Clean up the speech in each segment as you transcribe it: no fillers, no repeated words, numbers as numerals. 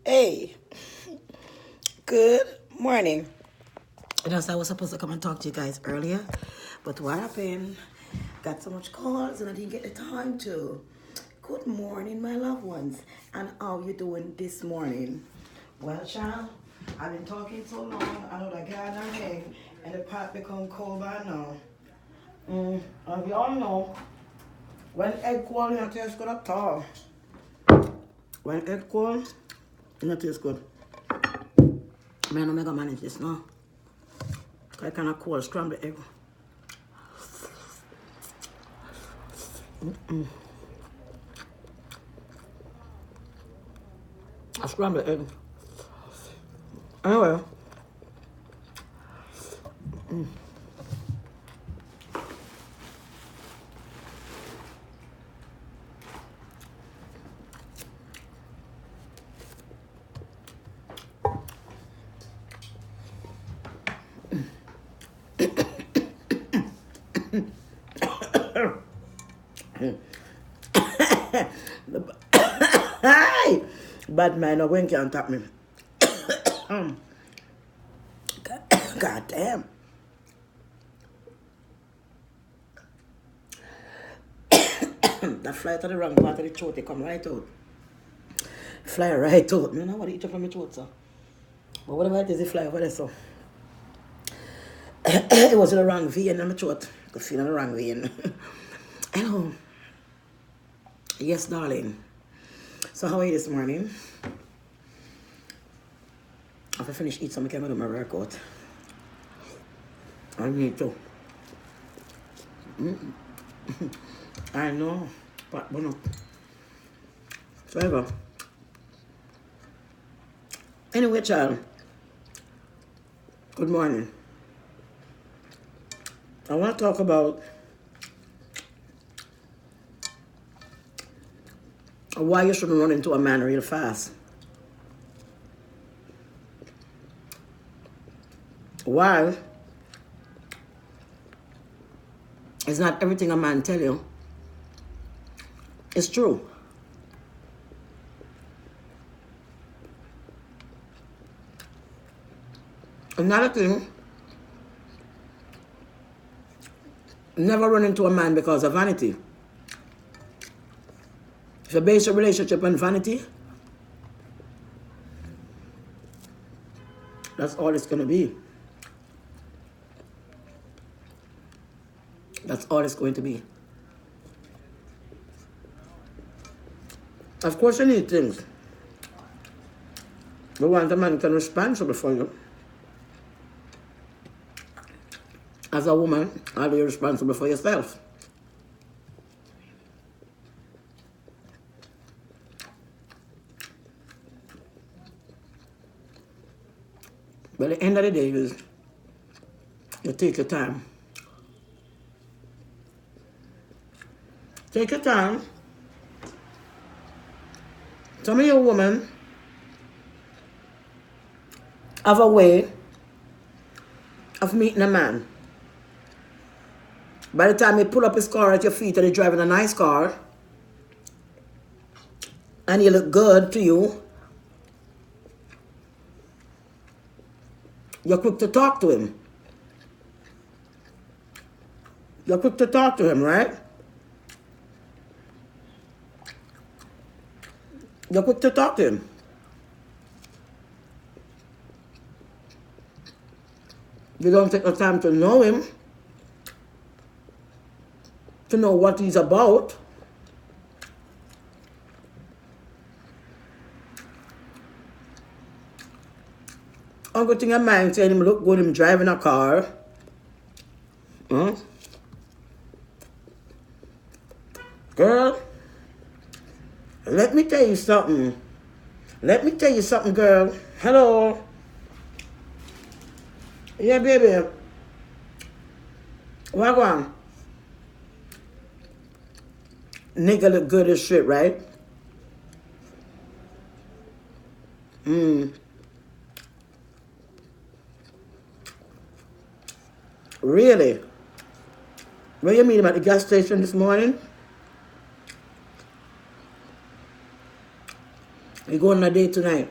Hey, good morning. You know, so I was supposed to come and talk to you guys earlier, but what happened? Got so much calls and I didn't get the time to. Good morning, my loved ones, and how you doing this morning? Well, child, I've been talking so long. I know the garden egg and the pot become cold by now. As we all know, when egg cold, it tastes good at all. When egg cold, it tastes good. Man, I'm gonna manage this now. I kind of cold scrambled egg. A scrambled egg. Anyway. Hi! Bad man, no one can tap me. God damn. That fly to the wrong part of the throat, they come right out. Fly right out. You know what eat from my throat, sir. But whatever it is, it fly over there, so. It was in the wrong vein in my throat. I could feel in the wrong vein. Hello. Yes, darling. So how are you this morning? After I finish eating some, I can do my workout. I need to. I know. But, bueno. So, ever. Anyway, child. Good morning. I want to talk about why you shouldn't run into a man real fast. Why? It's not everything a man tell you. It's true. Another thing, never run into a man because of vanity. If you base your relationship on vanity, that's all it's going to be. That's all it's going to be. Of course, you need things. But want a man can be responsible for you. As a woman, are you responsible for yourself? But at the end of the day is you take your time. Take your time. Some of you women have a way of meeting a man. By the time he pull up his car at your feet and he's driving a nice car, and he look good to you, you're quick to talk to him. You're quick to talk to him, right? You're quick to talk to him. You don't take the time to know him, to know what he's about. I'm good thing a man saying him look good, him driving a car. Girl, let me tell you something. Let me tell you something, girl. Hello. Yeah, baby. What on? Nigga look good as shit, right? Really? Where you meet him at the gas station this morning? We going on a date tonight.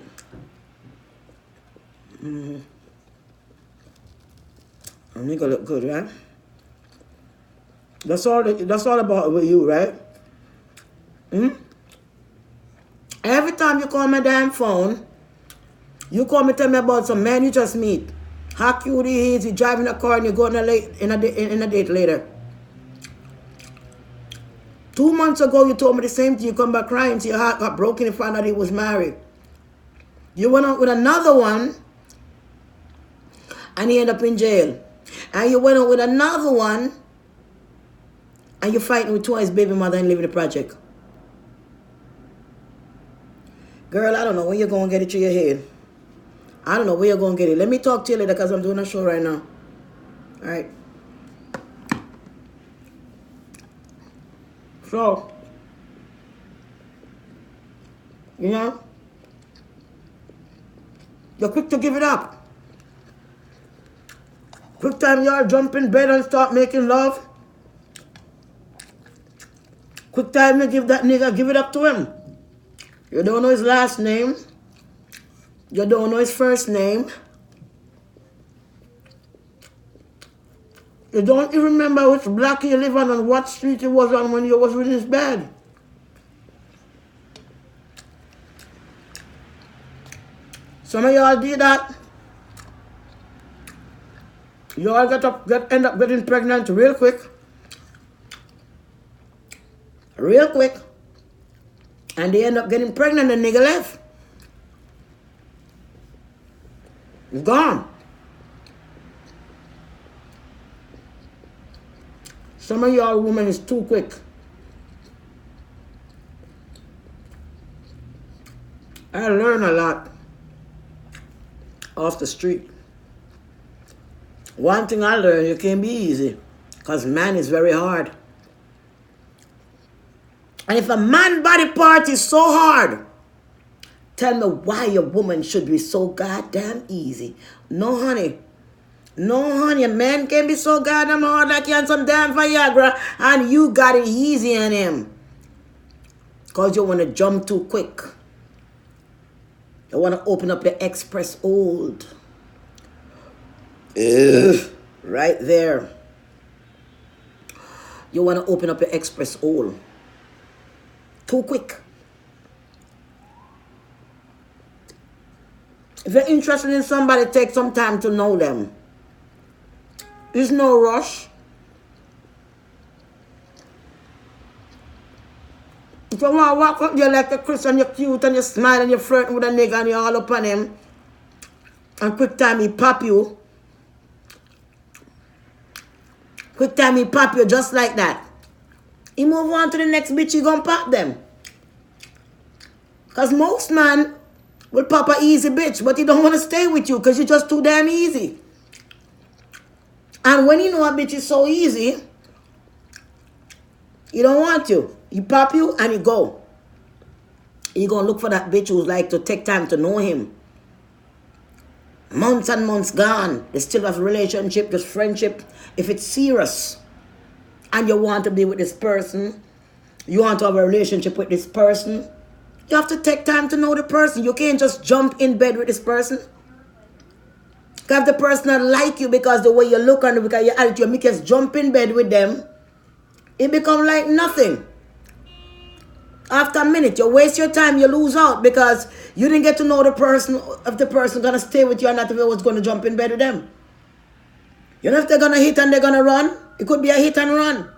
And nigga look good, right? That's all about with you, right? Every time you call my damn phone, you call me, tell me about some man you just meet. How cute he is, he driving a car and you go on in a date later. 2 months ago, you told me the same thing. You come back crying, so your heart got broken and found out he was married. You went out with another one, and he ended up in jail. And you went out with another one, and you're fighting with twice baby mother and living the project. Girl, I don't know when you're going to get it to your head. I don't know where you're going to get it. Let me talk to you later because I'm doing a show right now. All right. So, you know, you're quick to give it up. Quick time y'all jump in bed and start making love. Quick time you give that nigga, give it up to him. You don't know his last name. You don't know his first name. You don't even remember which block you live on and what street you was on when you was in his bed. Some of y'all did that. You all end up getting pregnant real quick. Real quick. And they end up getting pregnant and the nigga left. He's gone. Some of y'all women is too quick. I learn a lot off the street. One thing I learned, it can be easy. Because man is very hard. And if a man body part is so hard, tell me why a woman should be so goddamn easy. No, honey. No, honey. A man can be so goddamn hard like you on some damn Viagra and you got it easy on him. Because you want to jump too quick. You want to open up your express hold. Right there. You want to open up your express hold. Too quick. If you're interested in somebody, take some time to know them. There's no rush. If you want to walk up there like a Chris and you're cute and you smile and you're flirting with a nigga and you're all up on him, and quick time he pop you. Quick time he pop you just like that. He move on to the next bitch, he gonna pop them. Because most man will pop a easy bitch, but he don't want to stay with you because you're just too damn easy. And when you know a bitch is so easy, he don't want you. He pop you and he go. He gonna look for that bitch who's like to take time to know him. Months and months gone. They still have a relationship, just friendship. If it's serious and you want to be with this person, you want to have a relationship with this person, you have to take time to know the person. You can't just jump in bed with this person. Because if the person not like you because the way you look and because your attitude, you just jump in bed with them, it become like nothing. After a minute, you waste your time, you lose out because you didn't get to know the person, if the person going to stay with you or not, if you was going to jump in bed with them. You know if they're going to hit and they're going to run, it could be a hit and run.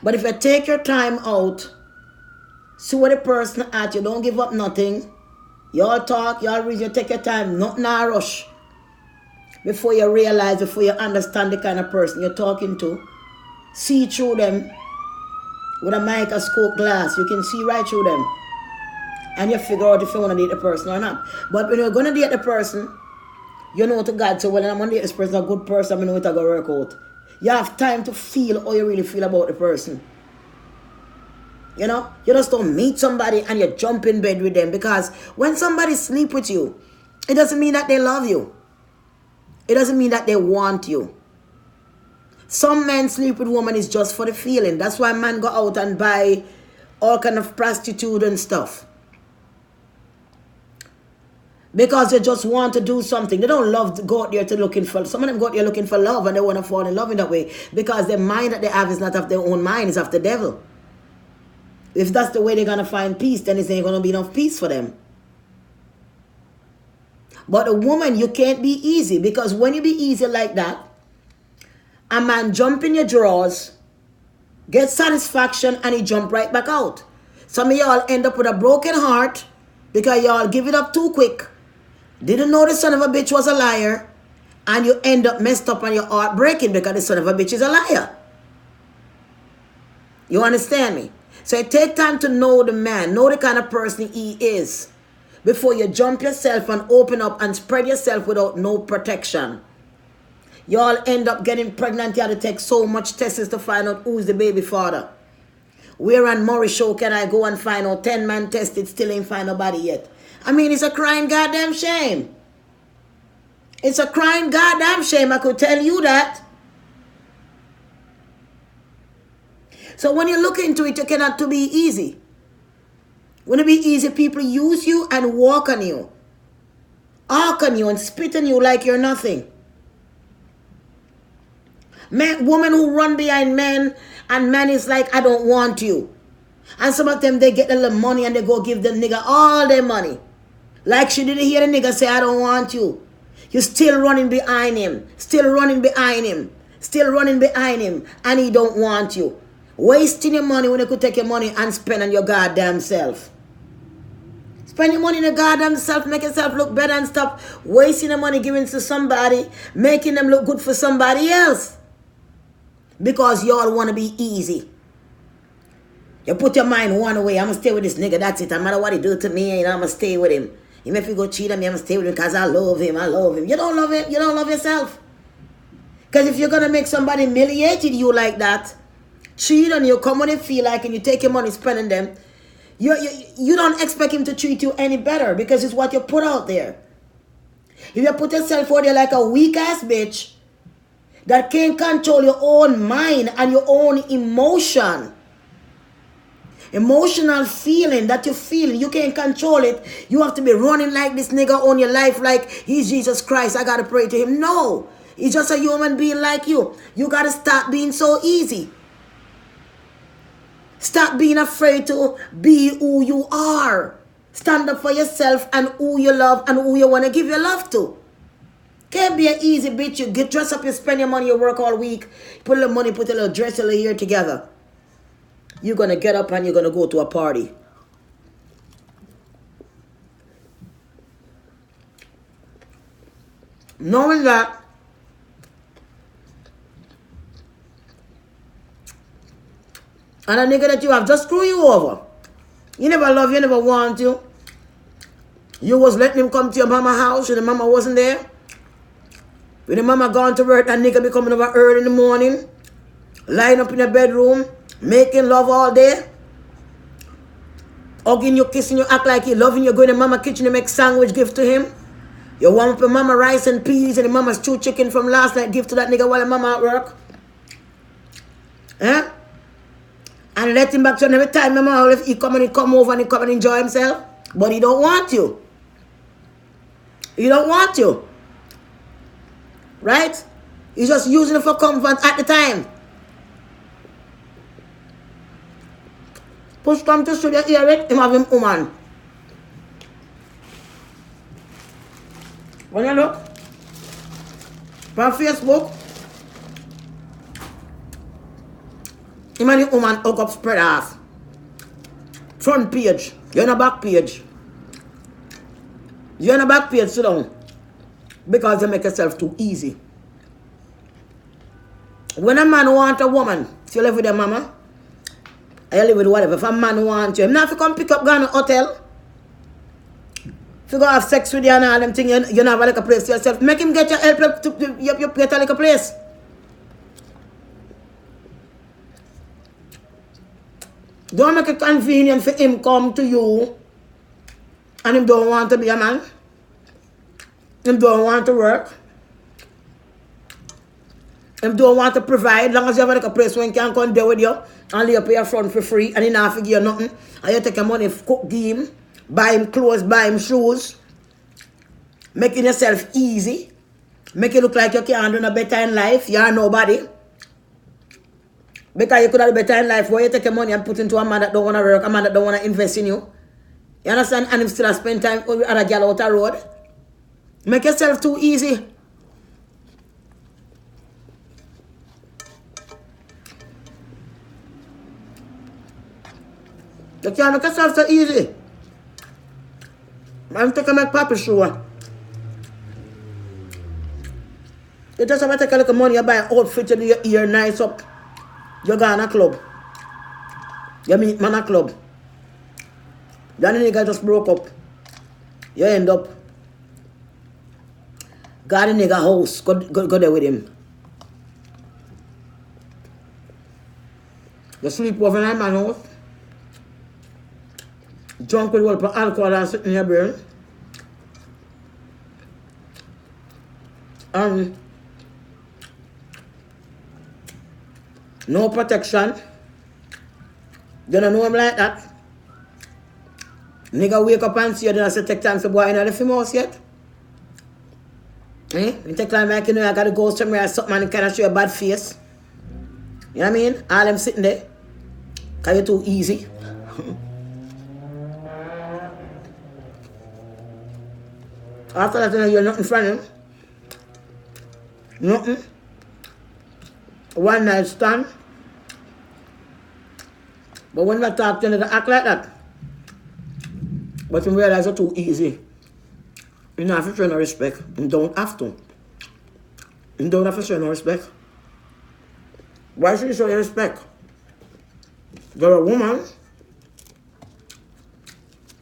But if you take your time out, see what the person at, you don't give up nothing. You all talk, you all read, you take your time, not in a rush. Before you realize, before you understand the kind of person you're talking to, see through them. With a microscope glass, you can see right through them. And you figure out if you want to date the person or not. But when you're going to date the person, you know to God, so well, I'm going to date this person, a good person, I know it's going to work out. You have time to feel how you really feel about the person. You know, you just don't meet somebody and you jump in bed with them. Because when somebody sleep with you, it doesn't mean that they love you. It doesn't mean that they want you. Some men sleep with women is just for the feeling. That's why men go out and buy all kind of prostitute and stuff. Because they just want to do something. They don't love to go out there to looking for, some of them go out there looking for love and they want to fall in love in that way. Because the mind that they have is not of their own mind, it's of the devil. If that's the way they're going to find peace, then it ain't going to be enough peace for them. But a woman, you can't be easy. Because when you be easy like that, a man jump in your drawers, get satisfaction, and he jump right back out. Some of y'all end up with a broken heart because y'all give it up too quick. Didn't know the son of a bitch was a liar, and you end up messed up and your heart breaking because the son of a bitch is a liar. You understand me? So it take time to know the man, know the kind of person he is, before you jump yourself and open up and spread yourself without no protection. Y'all end up getting pregnant. You have to take so much tests to find out who's the baby father. Where on Murray show can I go and find out 10 man tested, still ain't find nobody yet? I mean, it's a crying goddamn shame. It's a crying goddamn shame, I could tell you that. So when you look into it, you cannot to be easy. When it be easy, people use you and walk on you. Arc on you and spit on you like you're nothing. Men, women who run behind men, and man is like, I don't want you. And some of them, they get a little money and they go give the nigga all their money. Like she didn't hear the nigga say, I don't want you. You're still running behind him. Still running behind him. Still running behind him. And he don't want you. Wasting your money when you could take your money and spend on your goddamn self. Spend your money on your goddamn self. Make yourself look better and stop wasting the money giving to somebody. Making them look good for somebody else. Because y'all want to be easy. You put your mind one way. I'm going to stay with this nigga. That's it. No matter what he do to me, I'm going to stay with him. Even if he go cheat on me, I'm going to stay with him because I love him. I love him. You don't love him. You don't love yourself. Because if you're going to make somebody humiliated you like that, cheat on you, come when you feel like, and you take your money spending them, you don't expect him to treat you any better because it's what you put out there. If you put yourself out there like a weak-ass bitch that can't control your own mind and your own emotional feeling that you feel, you can't control it. You have to be running like this nigga on your life like he's Jesus Christ. I gotta pray to him. No, he's just a human being like you. You gotta stop being so easy. Stop being afraid to be who you are. Stand up for yourself and who you love and who you want to give your love to. Can't be an easy bitch. You get dressed up, you spend your money, you work all week, put a little money, put a little dress, a little hair together. You're going to get up and you're going to go to a party. Knowing that, and a nigga that you have just screw you over. You never love you, never want you. You was letting him come to your mama house when the mama wasn't there. When the mama gone to work, that nigga be coming over early in the morning, lying up in the bedroom, making love all day, hugging you, kissing you, act like you loving you, go in the mama kitchen to make sandwich, give to him. You warm up your mama rice and peas and the mama stew chicken from last night, give to that nigga while the mama at work. Eh? And let him back to every time mama, if he come over and he come and enjoy himself. But he don't want you. He don't want you. Right? He's just using it for comfort at the time. Push come to studio, hear it, him have him woman. When you look, on Facebook, him and the woman hook up spread off. Front page, you're on the back page. You're on the back page, sit down. Because you make yourself too easy. When a man wants a woman, if you live with a mama, or you live with whatever, if a man wants you, him not if you come pick up, go to a hotel. If you go have sex with you and all them things, you not have like a place to yourself. Make him get your help to get a like a place. Don't make it convenient for him come to you and him don't want to be a man. Him don't want to work. Him don't want to provide. Long as you have like a place where he can come there with you and lay up your front for free and he not give you nothing. And you take your money, cook, give him, buy him clothes, buy him shoes. Making yourself easy. Make it look like you can't do no better in life. You are nobody. Because you could have better in life where you take your money and put into a man that don't want to work, a man that don't want to invest in you. You understand? And him still spend time with other girl out the road. Make yourself too easy. You can't make yourself so easy. I'm taking my papi sure. You just have to take a little money, you buy an outfit, you do your ear nice up. You go on a club. You meet man a club. Then the nigga just broke up. You end up. Got the nigga house. Go there with him. You sleep over in a man house. Drunk with all alcohol and sitting in your brain. No protection. You don't know him like that. Nigga wake up and see you, then I say take time for boy in the film house yet. Eh? You take time like you know I gotta go somewhere or something and kind of show you a bad face. You know what I mean? All them sitting there. Cause you're too easy. After that, you know, you're nothing from him. Nothing. One night stand. But when I talk to you, they act like that. But you realize you're too easy. You don't have to show no respect. You don't have to. You don't have to show no respect. Why should you show your respect? You're a woman.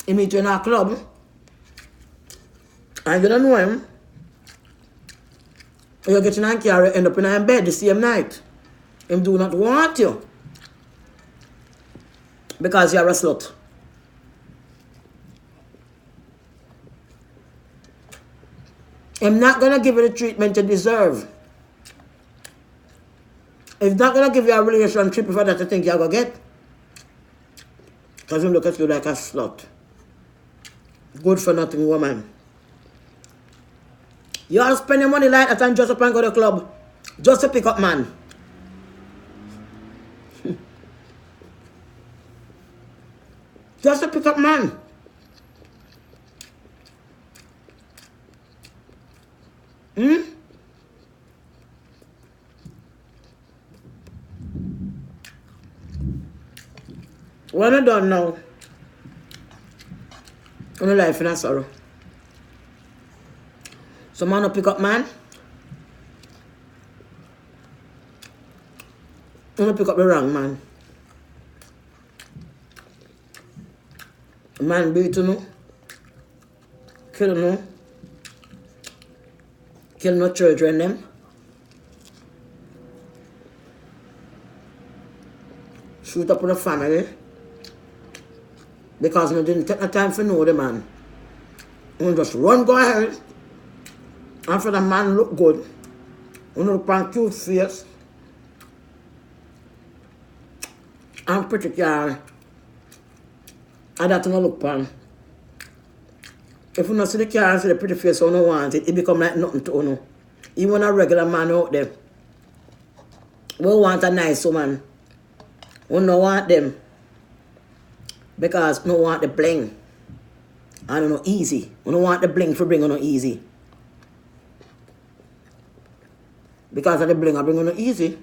You meet you in a club. And you don't know him. You get in a car, end up in a bed the same night. Him do not want you. Because you're a slut. I'm not going to give you the treatment you deserve. He's not going to give you a relationship for that you think you're going to get. Because him look at you like a slut. Good for nothing woman. You all spend your money like that and just up and go to the club. Just to pick up man. Just to pick up man. When I done now, I'm in life in a sorrow. So man will pick up man. I'm gonna pick up the wrong man. Man beat you, kill you, kill no children them. Shoot up on the family. Because I didn't take the time to know the man. You just run, go ahead. And for the man look good. You look on cute face. And pretty car. And that you don't look on. If you don't see the car and see the pretty face, you don't want it. It become like nothing to you. Even a regular man out there. We want a nice woman. We don't want them. Because we don't want the bling. And no easy. We don't want the bling for bring on no easy. Because of the bling I bring on no easy.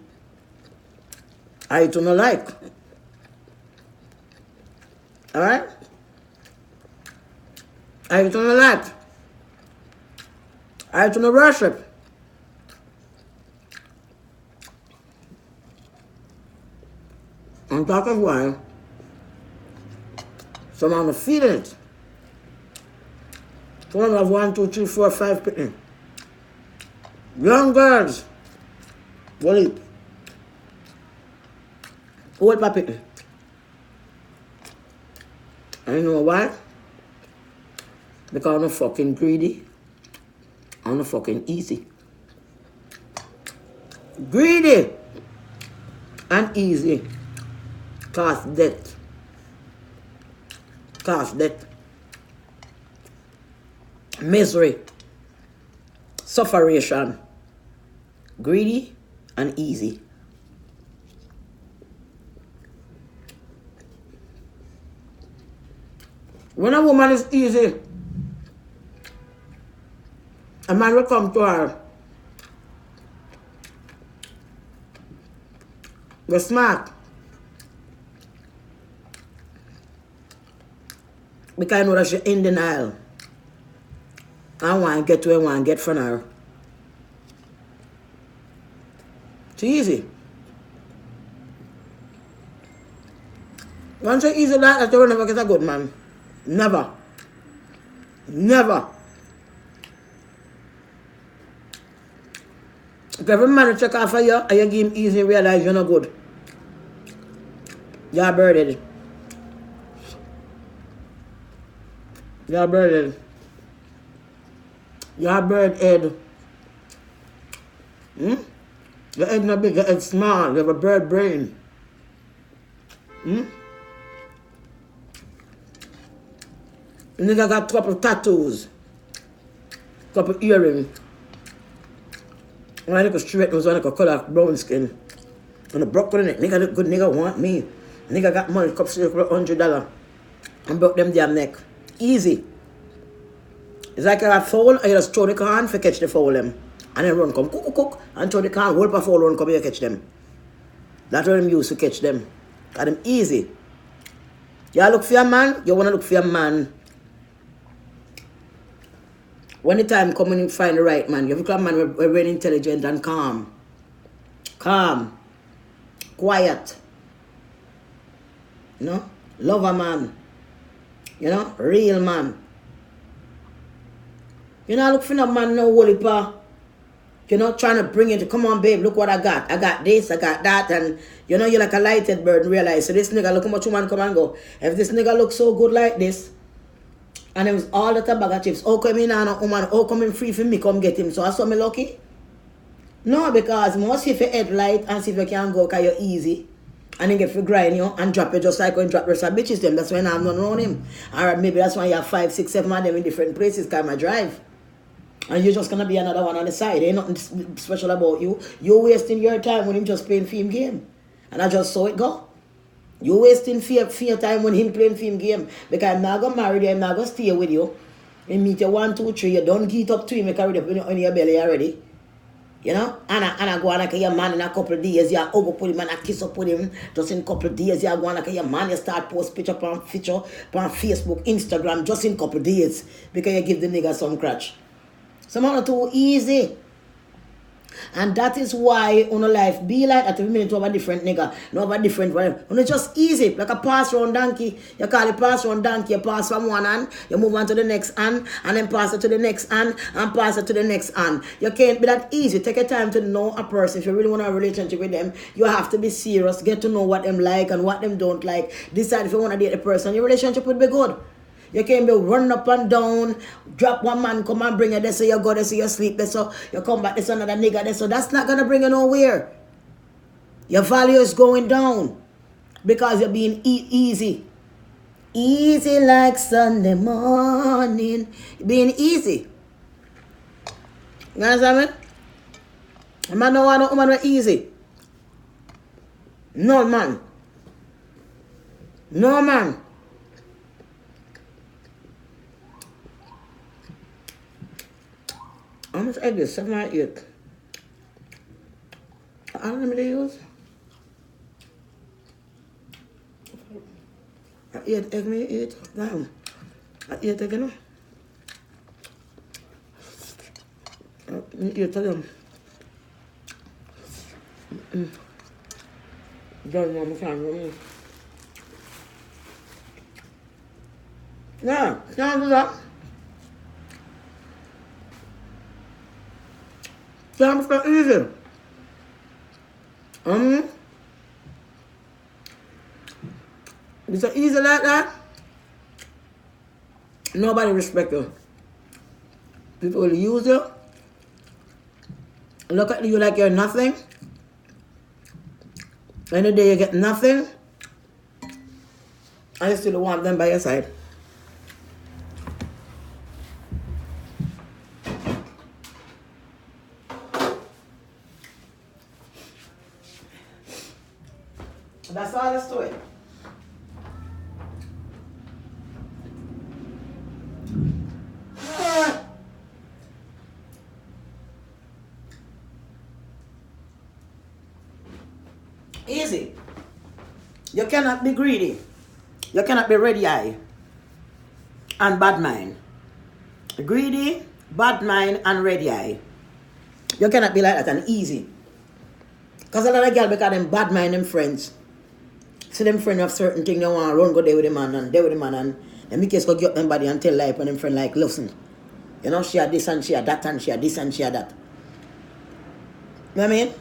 I do not like. Alright? I do not like. I do not worship. I'm talking why. So I'm feeling it. So I have 1, 2, 3, 4, 5 people. Young girls. What is it? Old people. And you know why? Because I'm not fucking greedy. I'm not fucking easy. Greedy and easy cause death. Cause death. Misery. sufferation. Greedy and easy. When a woman is easy, a man will come to her. You're smart. Because I know that she's in denial. I want to get to her, I want to get from her. It's easy. Once you're easy like that, you'll never get a good man. Never. Never. If every man check off of you and you give him easy and realize you're not good, you're birded. You're birded. You're birded. Your head not big, your head small. You have a bird brain. Nigga got a couple tattoos. Couple earrings. One like a straight nose, one like a color brown skin. And a broken neck. Nigga look good, nigga want me. Nigga got money, couple $100. And broke them damn neck. Easy. It's like a fowl, and you just throw the can for catch the fowl them. And then run come cook, and throw the can, hold up a fowl, run come here catch them. That's what them use to catch them. Got them easy. You look for a man, you wanna look for a man. When the time come when you find the right man, you look for a man who's very intelligent and calm. Calm. Quiet. You know? Love a man. You know? Real man. You know, look for no man, no woolly pa. You're not trying to bring it. Come on, babe, look what I got. I got this, I got that. And, you know, you're like a lighted bird and realize, so this nigga, look how much woman come and go. If this nigga looks so good like this, and it was all the tobacco chips, how come in and a woman, how come in free for me, come get him. So I saw me lucky. No, because most if you head light and see if you can go, because you're easy. And then get for grind you and drop it just like when drop rest of bitches them. That's when I'm not around him. Or maybe that's why you have 5, 6, 7 of them in different places, because I drive. And you're just gonna be another one on the side. Ain't nothing special about you. You're wasting your time when him just playing film game. And I just saw it go. You're wasting fear time when him playing film game. Because I'm not gonna marry you, I'm not gonna stay with you. You meet you 1, 2, 3, you don't get up to him, you carry it up in your belly already. You know? And I go on like your man in a couple of days, you hug up with him and I kiss up with him. Just in a couple of days, you go on like your man, you start post picture on Facebook, Instagram, just in a couple of days. Because you give the nigga some crutch. Some are too easy. And that is why on a life be like that every minute to have a different nigga. No have a different whatever. And it's just easy. Like a pass round donkey. You call it pass round donkey. You pass from one hand. You move on to the next hand. And then pass it to the next hand. And pass it to the next hand. You can't be that easy. Take your time to know a person. If you really want to have a relationship with them, you have to be serious. Get to know what them like and what them don't like. Decide if you want to date the person. Your relationship will be good. You can't be running up and down, drop one man, come and bring you there, so you go there, so you sleep there, so you come back, there's another nigga there, so that's not going to bring you nowhere. Your value is going down because you're being easy. Easy like Sunday morning. Being easy. You understand me? A man don't want no woman with easy. No man. No man. How much egg is 7 or 8? How many use? 8 egg me 8. Damn. 8 egg, you know? 8 of them. Don't know, I can't remember. Yeah, can't do that. It's not easy. It's easy like that. Nobody respect you. People will use you. Look at you like you're nothing. And the day you get nothing, and you still want them by your side. That's all the story. Easy. You cannot be greedy. You cannot be ready eye and bad mind. Greedy, bad mind, and ready eye. You cannot be like that and easy. Because a lot of girls because them bad mind them friends. See them friends have certain things they want to run go there with the man and there with the man and them make us go get them body and tell life and them friend like listen. You know she had this and she had that and she had this and she had that. You know what I mean?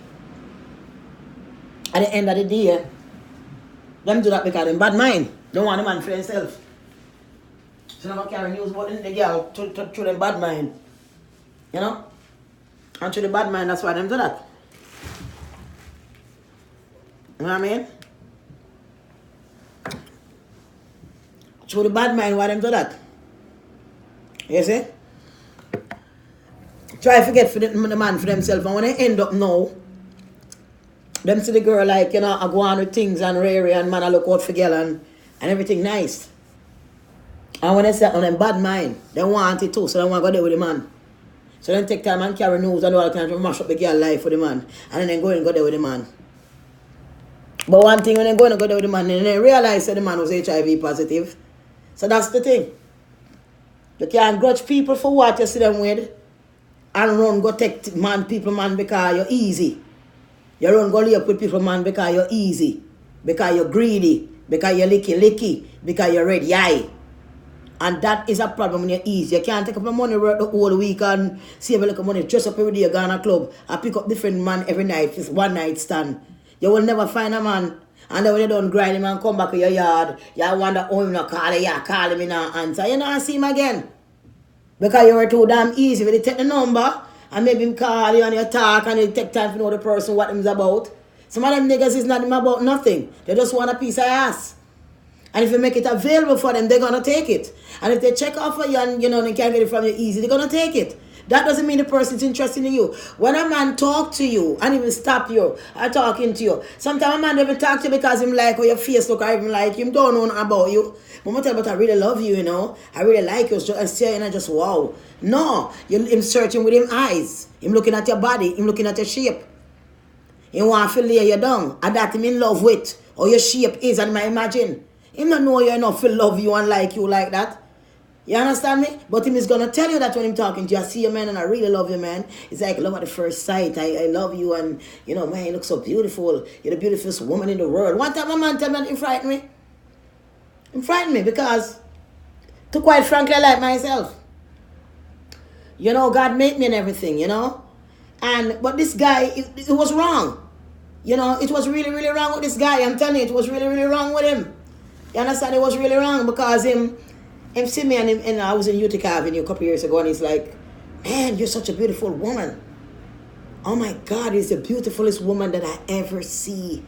At the end of the day, them do that because them bad mind. Don't want the man for themselves. So never carry news about the girl to them bad mind. You know? And to the bad mind, that's why them do that. You know what I mean? To the bad mind, why them do that? You see? Try to forget for the man for themselves. And when they end up now, them see the girl like, you know, I go on with things and rare and man I look out for girl and everything nice. And when they say on them bad mind, they want it too, so they want to go there with the man. So then take time and carry news and all the time to mash up the girl life for the man. And then they go and go there with the man. But one thing when they go and go there with the man, and they realize that the man was HIV positive. So that's the thing. You can't grudge people for what you see them with and run go take people man because you're easy. You run go lay up with people man because you're easy. Because you're greedy. Because you're licky. Because you're ready eye. And that is a problem when you're easy. You can't take up your money work the whole week and save a little money. Dress up every day, go on a club and pick up different man every night. It's one night stand. You will never find a man. And then when you don't grind him and come back to your yard, you wonder, oh, him not call him, you call him, he not answer. You don't see him again. Because you were too damn easy. When you take the number and maybe him call you and you talk and you take time to know the person what him's about. Some of them niggas is not him about nothing. They just want a piece of ass. And if you make it available for them, they're going to take it. And if they check off for you and, you know, they can't get it from you easy, they're going to take it. That doesn't mean the person's interested in you. When a man talk to you and even stop you or talking to you, sometimes a man doesn't talk to you because him like how your face look or even like him don't know nothing about you. But I'm tell you, but I really love you, you know. I really like you. So I say and I just wow. No, you're him searching with him eyes. Him looking at your body. Him looking at your shape. He want to lay you down. And that him in love with. Or your shape is, and I imagine. Him not know you enough to love you and like you like that. You understand me? But him is going to tell you that when him talking to you. I see you, man, and I really love you, man. It's like love at the first sight. I love you, and, you know, man, you look so beautiful. You're the beautifulest woman in the world. One time a man tell me, he frightened me. He frightened me because, to quite frankly, I like myself. You know, God made me and everything, you know. But this guy, it was wrong. You know, it was really, really wrong with this guy. I'm telling you, it was really, really wrong with him. You understand? It was really wrong because him see me and I was in Utica Avenue a couple years ago and he's like, man, you're such a beautiful woman. Oh my God, he's the beautifulest woman that I ever see.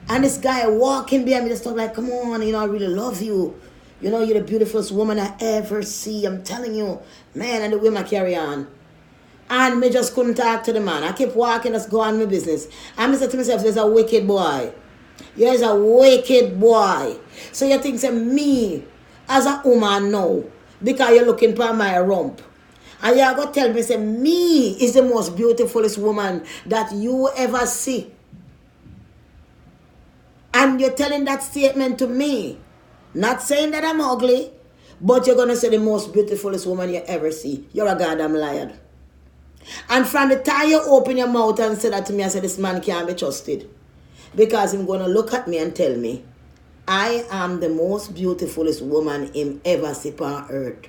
And this guy walking behind me just talking like, come on, you know, I really love you. You know, you're the beautifulest woman I ever see. I'm telling you, man, and the way I carry on. And me just couldn't talk to the man. I kept walking, just go on my business. And I said to myself, there's a wicked boy. You're a wicked boy. So you think, say, me, as a woman now, because you're looking for my rump. And you're going to tell me, say, me is the most beautifulest woman that you ever see. And you're telling that statement to me. Not saying that I'm ugly, but you're going to say the most beautifulest woman you ever see. You're a goddamn liar. And from the time you open your mouth and say that to me, I said, this man can't be trusted. Because he's going to look at me and tell me, I am the most beautifulest woman him ever see on earth.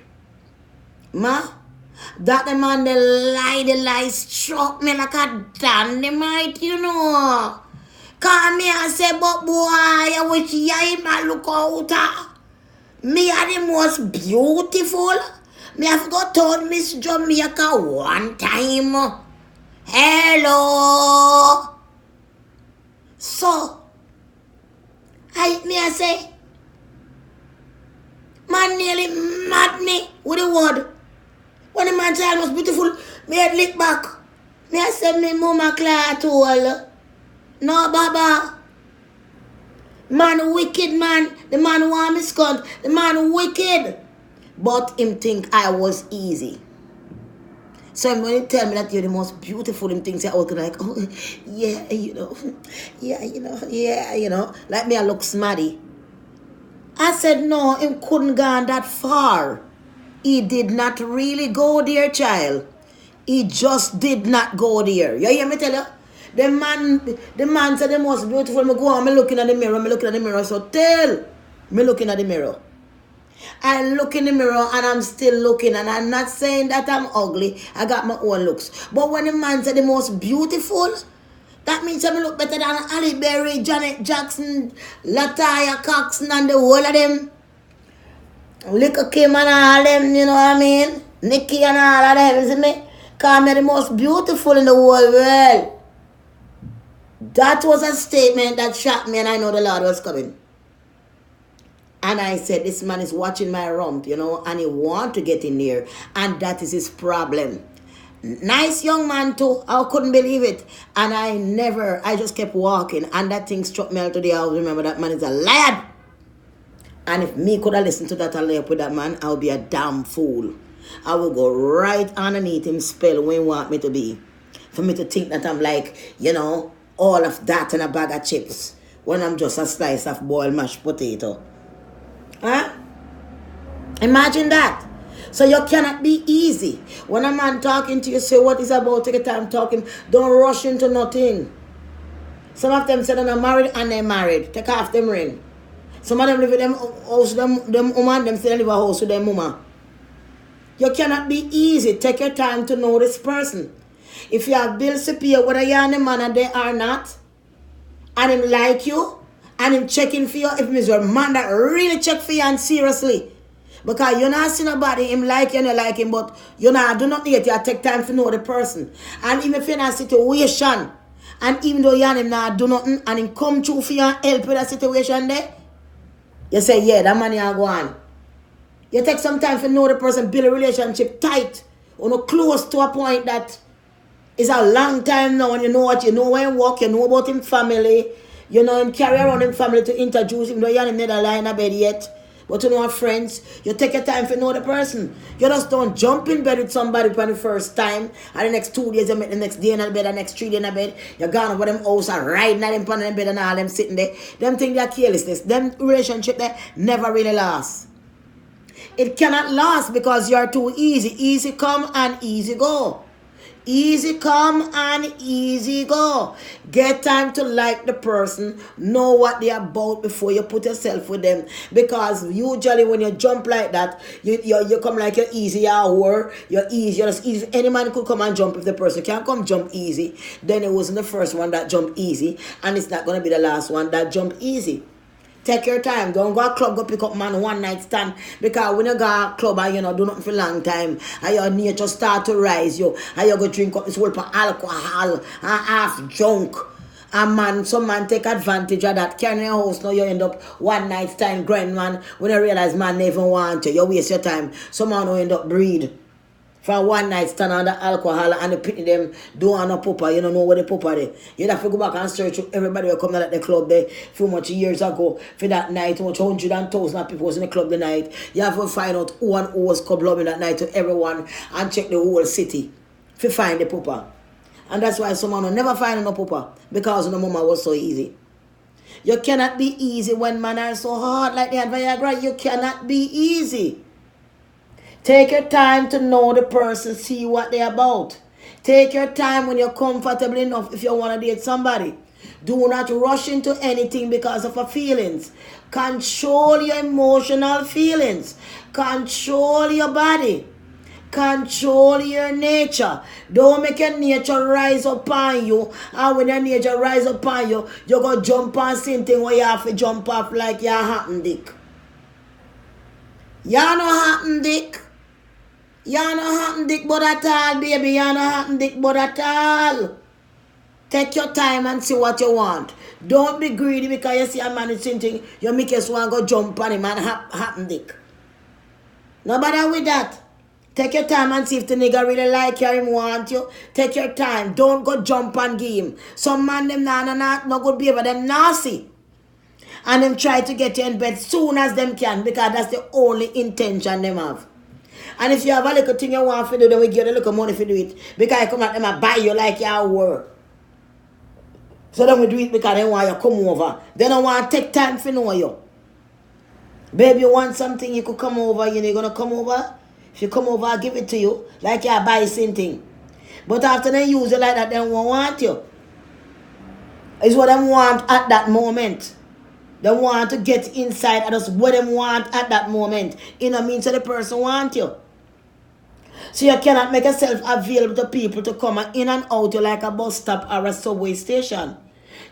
Ma, that the man, the lie struck me like a dynamite, you know. Call me and say, but boy, I wish you man look out. Me are the most beautiful. Me have got told Miss Jamaica one time. Hello. So, I say, man nearly mad me with the word. When the man child was beautiful, me had lick back. Me I said, me mama clear at all. No, Baba. Man wicked, man. The man want me scunt. The man wicked. But him think I was easy. So when you tell me that you're the most beautiful, him thinks I was like, oh, yeah, like me I look smarty. I said, no, him couldn't go that far. He did not really go there, child. He just did not go there. You hear me tell you? The man said the most beautiful. Me go on, me looking at the mirror, so tell me looking at the mirror. I look in the mirror and I'm still looking, and I'm not saying that I'm ugly. I got my own looks. But when the man said the most beautiful, that means I look better than Halle Berry, Janet Jackson, Lataya Coxon, and the whole of them. Little Kim and all them, you know what I mean? Nikki and all of them, you see me? Because I'm the most beautiful in the whole world. That was a statement that shocked me, and I know the Lord was coming. And I said, this man is watching my rump, you know, and he want to get in there. And that is his problem. Nice young man too. I couldn't believe it. And I just kept walking. And that thing struck me out today. I remember that man is a liar. And if me could have listened to that and lay up with that man, I would be a damn fool. I would go right underneath him spell where he want me to be. For me to think that I'm like, you know, all of that in a bag of chips. When I'm just a slice of boiled mashed potato. Huh? Imagine that. So you cannot be easy. When a man talking to you, say what is about, take your time talking. Don't rush into nothing. Some of them say they're not married and they're married. Take off them ring. Some of them live with them house, them woman, them still live a house with them woman. You cannot be easy. Take your time to know this person. If you have bills to pay, whether you're a man and they are not, and him like you, and him checking for you, if he's a man that really check for you and seriously. Because you're not seeing nobody, him like you and you like him, but you not do not need to take time to know the person. And even if you're in a situation, and even though you and him not do nothing, and him come through for you and help with that situation there, you say, yeah, that money will go on. You take some time to know the person, build a relationship tight, or no close to a point that is a long time now, and you know where he walk, you know about him family, you know him carry around him family to introduce him, though you haven't never lie in a bed yet. But you know friends, you take your time to know the person. You just don't jump in bed with somebody for the first time, and the next 2 days you meet the next day in the bed, the next 3 days in the bed, you're gone over them house and riding at them on them bed and all them sitting there. Them think they're carelessness. Them relationship there never really lasts. It cannot last because you're too easy. Easy come and easy go. Easy come and easy go. Get time to like the person. Know what they're about before you put yourself with them. Because usually when you jump like that, you come like you're easy, you're easy. You're just easy. Any man could come and jump if the person can't come jump easy. Then it wasn't the first one that jumped easy. And it's not going to be the last one that jumped easy. Take your time. Don't go to club, go pick up man one night stand. Because when you go to club and you know do nothing for a long time, and your nature start to rise you, and you go drink up this whole alcohol and half drunk. And man, some man take advantage of that. Carry your house now, you end up one night stand grind man. When you realize man never want you waste your time. Some man will end up breed. From one night stand on the alcohol and the pitney them do on a pupper, you don't know where the pupper there. You'd have to go back and search everybody who come at the club there a few much years ago for that night, much 100,000 people was in the club the night. You have to find out who and who was clubbing that night to everyone and check the whole city to find the pupper. And that's why someone will never find no pupper because the mama was so easy. You cannot be easy when man are so hard like the Viagra. You cannot be easy. Take your time to know the person, see what they're about. Take your time when you're comfortable enough if you want to date somebody. Do not rush into anything because of your feelings. Control your emotional feelings. Control your body. Control your nature. Don't make your nature rise upon you. And when your nature rise upon you, you go jump on something where you have to jump off like you're happen dick. You're not happen dick. You're not happen dick but at all, baby. You're not happen dick but at all. Take your time and see what you want. Don't be greedy because you see a man is something, you make us want to go jump on him and happen dick. Nobody with that. Take your time and see if the nigga really like you or him want you. Take your time. Don't go jump and give him. Some man them no good behavior, them nasty. And them try to get you in bed soon as them can because that's the only intention them have. And if you have a little thing you want to do, then we give you a little money to do it. Because you come at them and buy you like your work. So then we do it because they want you to come over. They don't want to take time to know you. Baby, you want something, you could come over, you know, you're going to come over. If you come over, I'll give it to you. Like you buy the same thing. But after they use it like that, they won't want you. It's what they want at that moment. They want to get inside and that's what they want at that moment. You know what I mean? So the person wants you. So you cannot make yourself available to people to come in and out you like a bus stop or a subway station.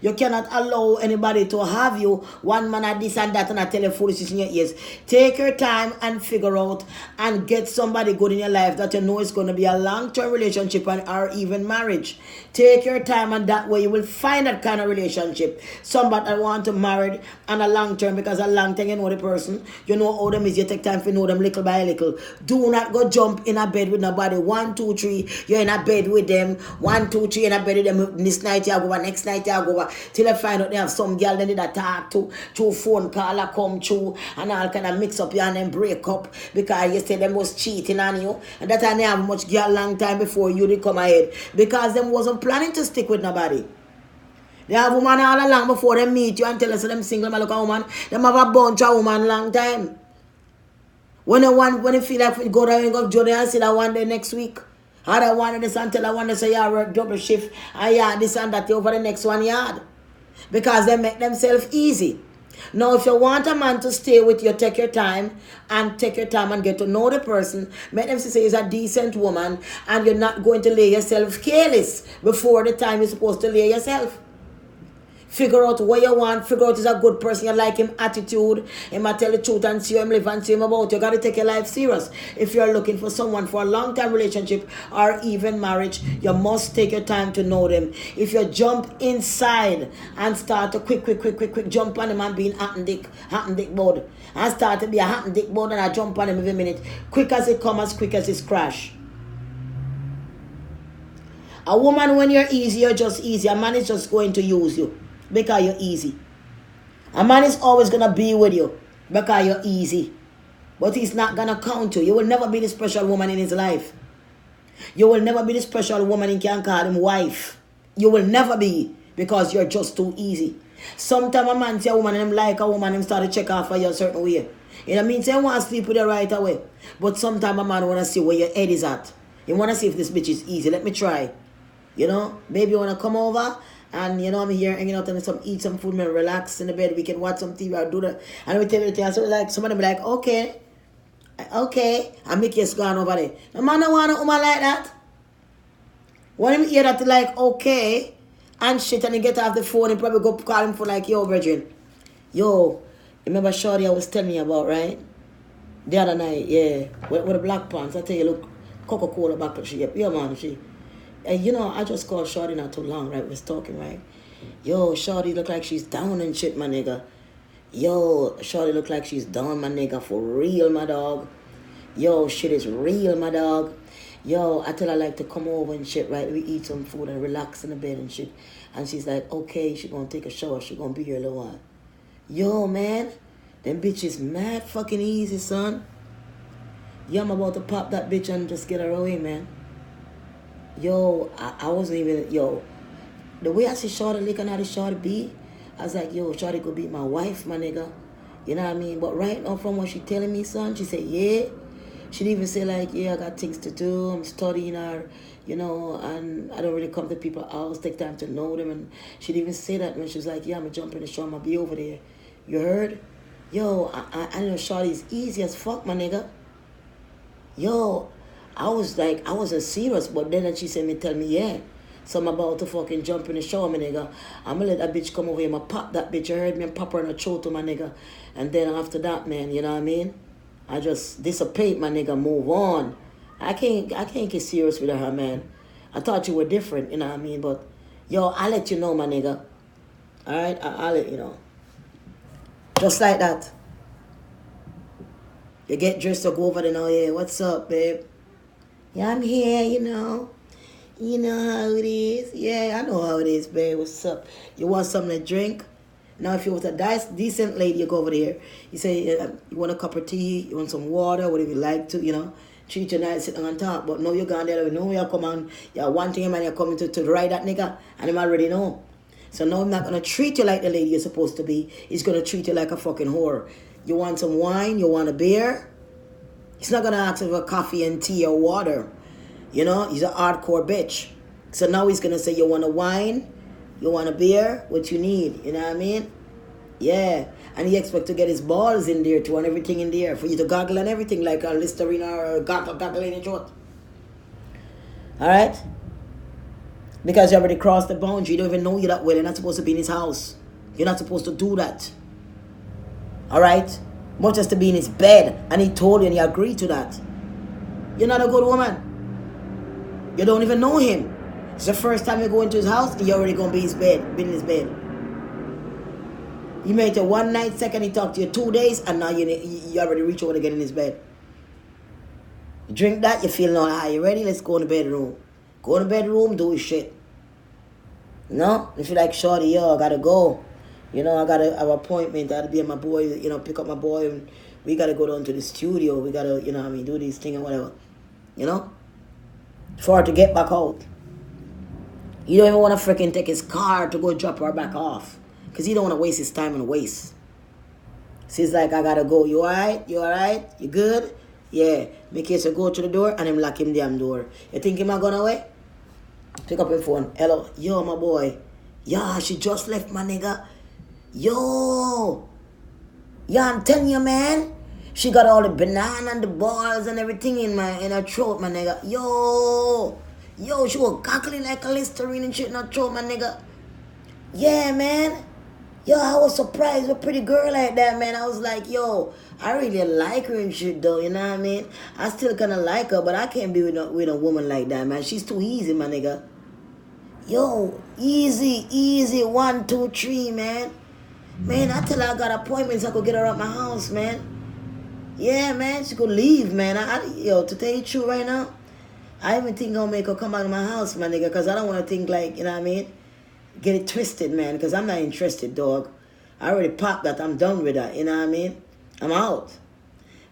You cannot allow anybody to have you, one man at this and that, and I tell you foolishness in your ears. Take your time and figure out and get somebody good in your life that you know is going to be a long-term relationship and or even marriage. Take your time and that way you will find that kind of relationship. Somebody that want to marry and a long-term because a long time you know the person. You know how them is. You take time to know them little by little. Do not go jump in a bed with nobody. 1, 2, 3. You're in a bed with them. 1, 2, 3 in a bed with them. This night you go over. Next night you go over. Till I find out they have some girl they need to talk to, through phone call or come through and all kind of mix up you and then break up because you say them was cheating on you. And that time they have much girl long time before you did come ahead. Because them wasn't planning to stick with nobody. They have woman all along before they meet you and tell us them single man look a woman. Them have a bunch of woman long time. When they feel like go down and go Jordan and see that one day next week. Or I wanted this until I want to say, yeah, work double shift. And yeah, this and that over the next 1 yard. Because they make themselves easy. Now, if you want a man to stay with you, take your time and get to know the person. Make them say he's a decent woman and you're not going to lay yourself careless before the time you're supposed to lay yourself. Figure out what you want. Figure out he's a good person. You like him attitude. He might tell the truth and see him live and see him about. You got to take your life serious. If you're looking for someone for a long-term relationship or even marriage, you must take your time to know them. If you jump inside and start to quick jump on him and being hot and dick board. And start to be a hot and dick board and I jump on him every minute. Quick as it comes, as quick as it crash. A woman, when you're easy, you're just easy. A man is just going to use you. Because you're easy. A man is always going to be with you because you're easy. But he's not going to count you. You will never be the special woman in his life. You will never be the special woman he can call him wife. You will never be because you're just too easy. Sometimes a man see a woman and him like a woman and start to check off for you a certain way. You know what I mean? Say, I want to sleep with you right away. But sometimes a man want to see where your head is at. You want to see if this bitch is easy. Let me try. You know? Maybe you want to come over. And you know, I'm here hanging out and eat some food, man, relax in the bed. We can watch some TV. I'll do that. And we tell you the thing. So like somebody be like, okay. And make you gone over there. The man don't want a woman like that. When him hear that like okay and shit and he get off the phone, he probably go call him for like, yo, Virgin. Yo, remember Shorty I was telling me about, right? The other night, yeah. With the black pants. I tell you, look, Coca-Cola back up she get. Yeah, man, she. And you know, I just called Shorty not too long, right? We was talking, right? Yo, Shorty look like she's down and shit, my nigga. Yo, Shorty look like she's down, my nigga, for real, my dog. Yo, shit is real, my dog. Yo, I tell her like to come over and shit, right? We eat some food and relax in the bed and shit. And she's like, okay, she gonna take a shower. She gonna be here a little while. Yo, man, them bitches mad fucking easy, son. Yo, I'm about to pop that bitch and just get her away, man. Yo, I wasn't even, the way I see Shorty looking at the Shorty be, I was like, yo, Shorty could be my wife, my nigga. You know what I mean? But right now, from what she telling me, son, she said, yeah. She'd even say like, yeah, I got things to do. I'm studying her, you know, and I don't really come to people's house, take time to know them. And she'd even say that when she was like, yeah, I'm going to jump in the show, I'm going to be over there. You heard? Yo, I know Shorty's easy as fuck, my nigga. Yo, I was like, I wasn't serious, but then she said tell me, yeah. So I'm about to fucking jump in the shower, my nigga. I'm gonna let that bitch come over here, I'm gonna pop that bitch. You heard me? And pop her in the throat, my nigga. And then after that, man, you know what I mean? I just dissipate, my nigga, move on. I can't get serious with her, man. I thought you were different, you know what I mean? But, yo, I'll let you know, my nigga. Alright? I'll let you know. Just like that. You get dressed to go over there now, yeah, what's up, babe? Yeah, I'm here, you know. You know how it is. Yeah, I know how it is, babe. What's up? You want something to drink? Now, if you was a decent lady, you go over there. You say, you want a cup of tea, you want some water, whatever you like to, treat you nice, sitting on top. But no, you're gone there, you know you come on, you're wanting him and you're coming to ride that nigga, and him already know. So no, I'm not going to treat you like the lady you're supposed to be. He's going to treat you like a fucking whore. You want some wine, you want a beer? He's not going to ask for coffee and tea or water. He's a hardcore bitch. So now he's going to say, you want a wine? You want a beer? What you need? You know what I mean? Yeah. And he expect to get his balls in there too and everything in there for you to goggle and everything like a Listerine or a goggle in your throat. Alright? Because you already crossed the boundary. You don't even know you that well. You're not supposed to be in his house. You're not supposed to do that. Alright? Much as to be in his bed. And he told you and you agreed to that. You're not a good woman. You don't even know him. It's the first time you go into his house and you're already going to be in his bed. You made it one night, second he talked to you 2 days, and now you already reach over to get in his bed. You drink that, you feel now, you ready? Let's go in the bedroom. Go in the bedroom, do his shit. No? If you like, shorty, yo, I gotta go. I gotta have an appointment. I gotta be at my boy, pick up my boy, and we gotta go down to the studio. We gotta, do these things and whatever. For her to get back out. You don't even want to freaking take his car to go drop her back off. Because he don't want to waste his time and waste. So he's like, I gotta go. You alright? You alright? You good? Yeah. Make case you go to the door and him lock him damn door. You think him a gone away? Pick up your phone. Hello. Yo, my boy. Yeah, she just left, my nigga. Yo. Yeah, I'm telling you, man. She got all the banana and the balls and everything in her throat, my nigga. Yo, she was cackling like a Listerine and shit in her throat, my nigga. Yeah, man. Yo, I was surprised with a pretty girl like that, man. I was like, yo, I really like her and shit, though, you know what I mean? I still kind of like her, but I can't be with a woman like that, man. She's too easy, my nigga. Yo, easy, 1, 2, 3, man. Man, I tell her I got appointments, I could get her out my house, man. Yeah, man, she could leave, man. To tell you the truth right now, I even think I'll make her come out of my house, my nigga, because I don't want to think like, you know what I mean? Get it twisted, man, because I'm not interested, dog. I already popped that. I'm done with that, you know what I mean? I'm out.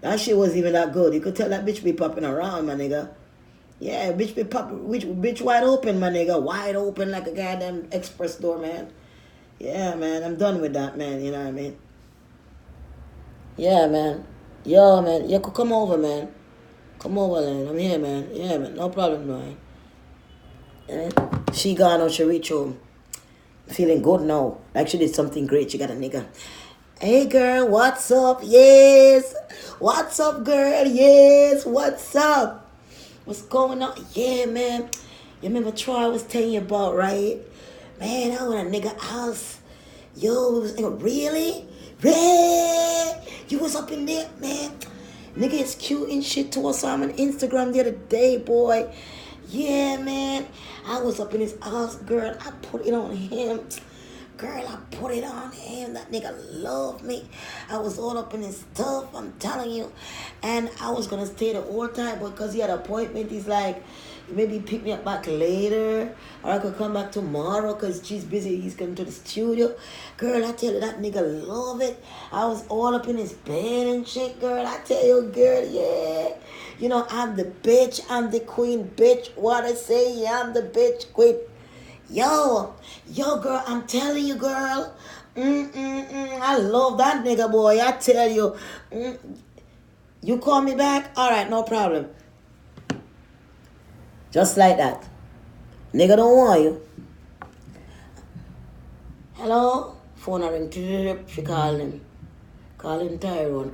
That shit wasn't even that good. You could tell that bitch be popping around, my nigga. Yeah, bitch be popping, bitch wide open, my nigga. Wide open like a goddamn express door, man. Yeah, man, I'm done with that, man, you know what I mean? Yeah, man. Yo, man, you could come over, man. Come over, man. I'm here, man. Yeah, man, no problem, man. Yeah. She gone out, she reach home. Feeling good now. Like she did something great. She got a nigga. Hey, girl, what's up? Yes. What's up, girl? Yes. What's up? What's going on? Yeah, man. You remember Troy was telling you about, right? Man, I went a nigga house. Yo, it was really? You was up in there, man. Nigga is cute and shit to us on Instagram the other day, boy. Yeah, man. I was up in his house, girl. I put it on him. Girl, I put it on him. That nigga loved me. I was all up in his stuff, I'm telling you. And I was going to stay the whole time because he had an appointment. He's like, maybe pick me up back later. Or I could come back tomorrow because she's busy. He's coming to the studio. Girl, I tell you, that nigga love it. I was all up in his bed and shit, girl. I tell you, girl, yeah. I'm the bitch. I'm the queen, bitch. What I say, yeah, I'm the bitch, queen. Yo, girl, I'm telling you, girl. I love that nigga, boy. I tell you. You call me back? All right, no problem. Just like that. Nigga don't want you. Hello? Phone ring. She call him. Call him Tyrone.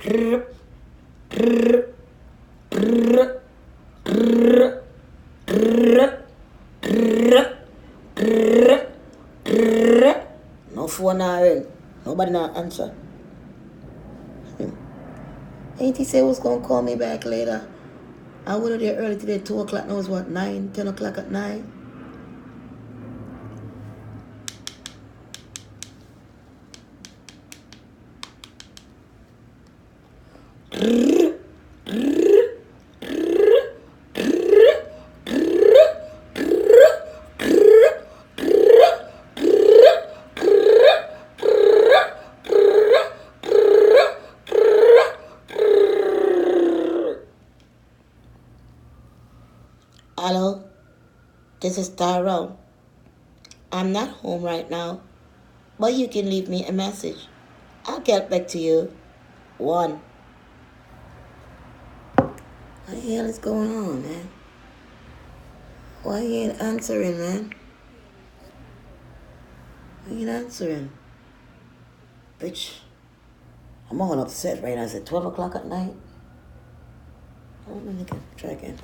No phone not ring. Nobody not answer. Ain't he say he was gonna call me back later? I went there early today, 2 o'clock. Now it's what, 9, 10 o'clock at night? Hello, this is Tyrone. I'm not home right now, but you can leave me a message. I'll get back to you. 1. What the hell is going on, man? Why you ain't answering, man? Why you ain't answering? Bitch, I'm all upset right now. It's at 12 o'clock at night. Oh, my nigga, try again.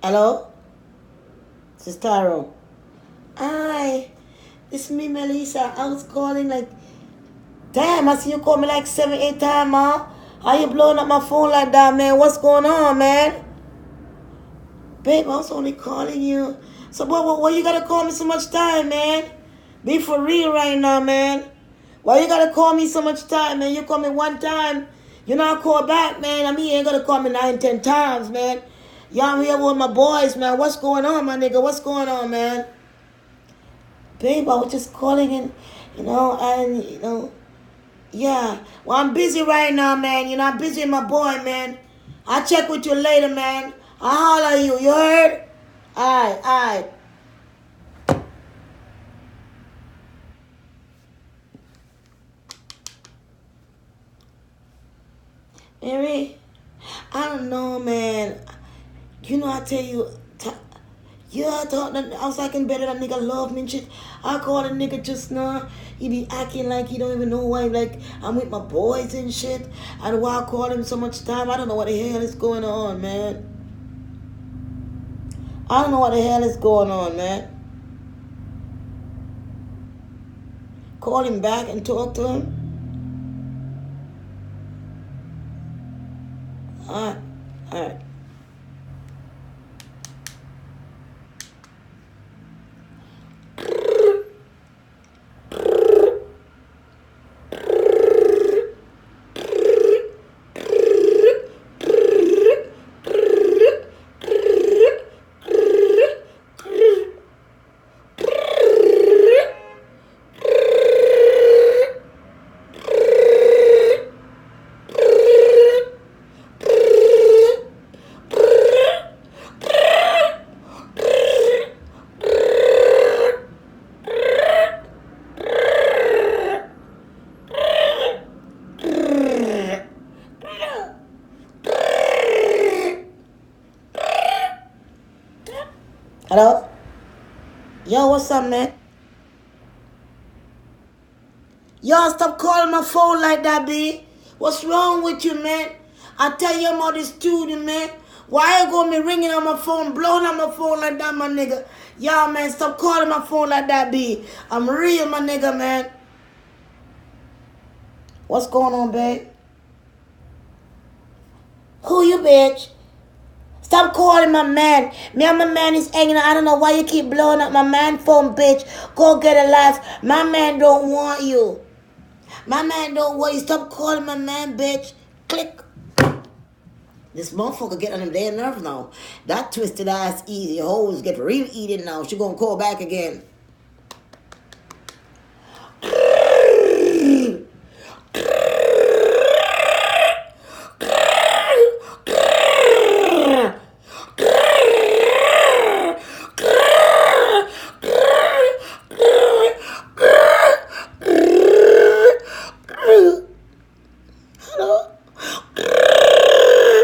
Hello? This is Taro. Hi, it's me, Melissa. I was calling like, damn, I see you call me like 7, 8 times, huh? How you blowing up my phone like that, man? What's going on, man? Babe, I was only calling you. So why you gotta call me so much time, man? Be for real right now, man. Why you gotta call me so much time, man? You call me 1 time, you not call back, man. I mean, you ain't gonna call me 9, 10 times, man. Y'all, I'm here with my boys, man. What's going on, my nigga? What's going on, man? Babe, I was just calling in, yeah. Well, I'm busy right now, man. I'm busy with my boy, man. I'll check with you later, man. I'll holler at you. You heard? All right. Mary, I don't know, man. I tell you, I thought that I was like in bed that nigga love me and shit. I called a nigga just now. He be acting like he don't even know why. Like, I'm with my boys and shit. And why I call him so much time. I don't know what the hell is going on, man. I don't know what the hell is going on, man. Call him back and talk to him. All right. Hello? Yo, what's up, man? Yo, stop calling my phone like that, B. What's wrong with you, man? I tell you about this student, man. Why you gonna be ringing on my phone, blowing on my phone like that, my nigga? Yo, man, stop calling my phone like that, B. I'm real, my nigga, man. What's going on, babe? Who you, bitch? Stop calling my man. Me and my man is hanging out. I don't know why you keep blowing up my man phone, bitch. Go get a life. My man don't want you. My man don't want you. Stop calling my man, bitch. Click. This motherfucker get on them damn nerves now. That twisted ass easy hoes get real eating now. She gonna call back again.